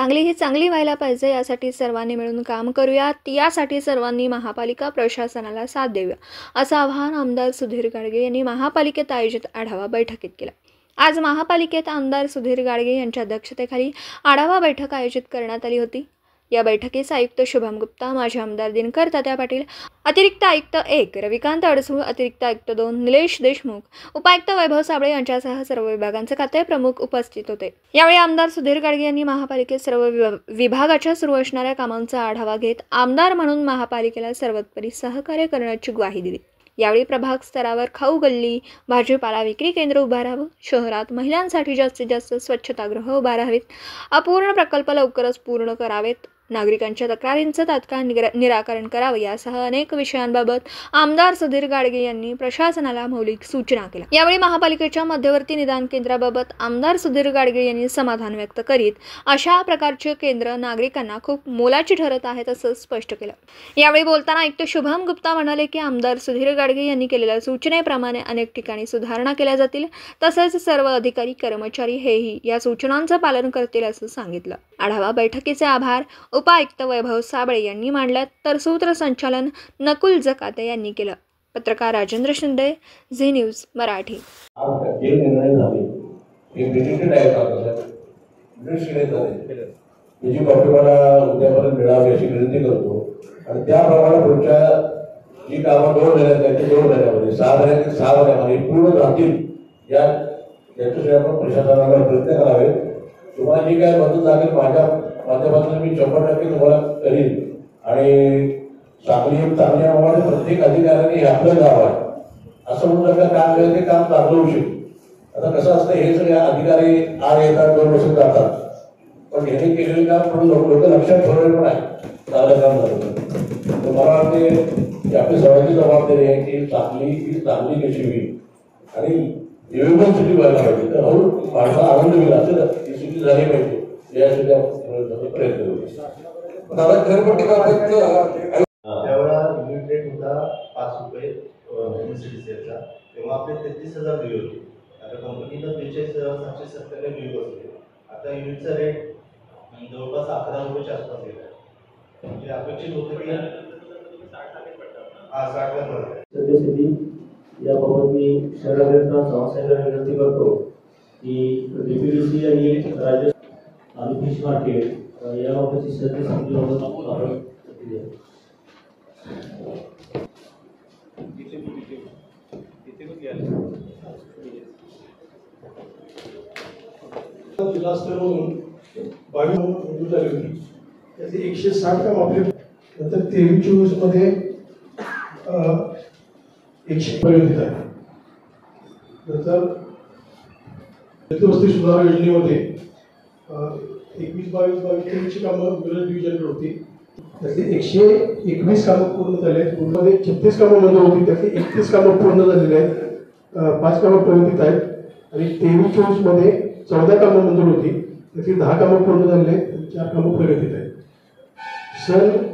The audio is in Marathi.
सांगली ही चांगली व्हायला पाहिजे, यासाठी सर्वांनी मिळून काम करूयात। यासाठी सर्वांनी महापालिका प्रशासनाला साथ देऊया, असं आवाहन आमदार सुधीर गाडगे यांनी महापालिकेत आयोजित आढावा बैठकीत केलं। आज महापालिकेत आमदार सुधीर गाडगे यांच्या अध्यक्षतेखाली आढावा बैठक आयोजित करण्यात आली होती। या बैठकीस आयुक्त शुभम गुप्ता, माजी आमदार दिनकर तात्या पाटील, अतिरिक्त आयुक्त 1 रविकांत अडसूळ, अतिरिक्त आयुक्त 2 निलेश देशमुख, उपायुक्त वैभव साबळे यांच्यासह सर्व विभागांचे खाते प्रमुख उपस्थित होते। यावेळी आमदार सुधीर गाडगे यांनी महापालिकेत सर्व विभागाच्या सुरू असणाऱ्या कामांचा आढावा घेत आमदार म्हणून महापालिकेला सर्वतोपरी सहकार्य करण्याची ग्वाही दिली। यावेळी प्रभाग स्तरावर खाऊ गल्ली, भाजीपाला विक्री केंद्र उभारावं, शहरात महिलांसाठी जास्तीत जास्त स्वच्छतागृह उभारावीत, अपूर्ण प्रकल्प लवकरच पूर्ण करावेत, नागरिकांच्या तक्रारींचं तात्काळ निराकरण करावं यासह अनेक विषयांबाबत आमदार सुधीर गाडगे यांनी प्रशासनाला मौलिक सूचना केल्या। यावेळी महापालिकेच्या मध्यवर्ती निदान केंद्राबाबत आमदार सुधीर गाडगे यांनी समाधान व्यक्त करीत अशा प्रकारचे केंद्र नागरिकांना खूप मोलाची ठरत आहेत असं स्पष्ट केलं। यावेळी बोलताना आयुक्त शुभम गुप्ता म्हणाले की आमदार सुधीर गाडगे यांनी केलेल्या सूचनेप्रमाणे अनेक ठिकाणी सुधारणा केल्या जातील, तसेच सर्व अधिकारी कर्मचारी हेही या सूचनांचं पालन करतील असं सांगितलं। आढावा बैठकीचे आभार उपायुक्त वैभव साबळे यांनी मांडले, तर सूत्रसंचालन नकुल जकाते यांनी केलं। पत्रकार राजेंद्र शिंदे, झी न्यूज मराठी। तुम्हाला जी काय मदत लागेल माझ्या माध्यमातून मी 100% तुम्हाला करीन। आणि सांगली चांगल्या प्रमाणे प्रत्येक अधिकाऱ्याने हे आपलं गाव आहे असं म्हणून जर काम केलं ते काम चांगलं होऊ शकतं। आता कसं असतं, हे सगळे अधिकारी आज येतात 2 वर्ष जातात, पण ह्याने केलेलं काम पण लोक लक्षात ठेवलेलं पण आहे, चांगलं काम झालं। तर मला वाटते की आपली सर्वांची जबाबदारी आहे की सांगली ही चांगली कशी होईल आणि युनिव्हर्सिटी सिटी व्हायला पाहिजे। तर हळूहळू माणसाला आनंद मिळाला असेल ही सिटी झाली पाहिजे यासाठी आपण प्रयत्न करू। दादा घरपट्टी त्यावेळा युनिट रेट होता 5 रुपये युनिव्हर्सिटीचा, तेव्हा आपले 33,000 दिली होती। आता कंपनीनं 42,797 दिली बसले। आता युनिटचा रेट जवळपास 11 रुपयाच्या आसपास गेला आहे। म्हणजे अपेक्षित होतं की 60 ला पडत याबाबत मी शहराभियंता संस्थेला विनंती करतो की डीपीडीसी आणि राज्य आणि फिश मार्केट याबाबतची सध्या समितीबाबत आपण जिल्हास्तरावरून 22 मंजूर झाली होती, त्यातली 160 काम आपले नंतर 23-24 मध्ये 100 प्रयोजित आहे। नंतर वस्ती सुधारणा योजनेमध्ये 21-22-23 कामं मिरज डिव्हिजनकडे होती, त्यातली 121 कामं पूर्ण झाली आहेत। पूर्णमध्ये 36 कामं मंजूर होती, त्यातली 31 कामं पूर्ण झालेली आहेत, 5 कामं प्रगतीत आहेत। आणि 23-24 मध्ये 14 कामं मंजूर होती, त्यातली 10 कामं पूर्ण झालेली आहेत, 4 कामं प्रगतीत आहेत। सन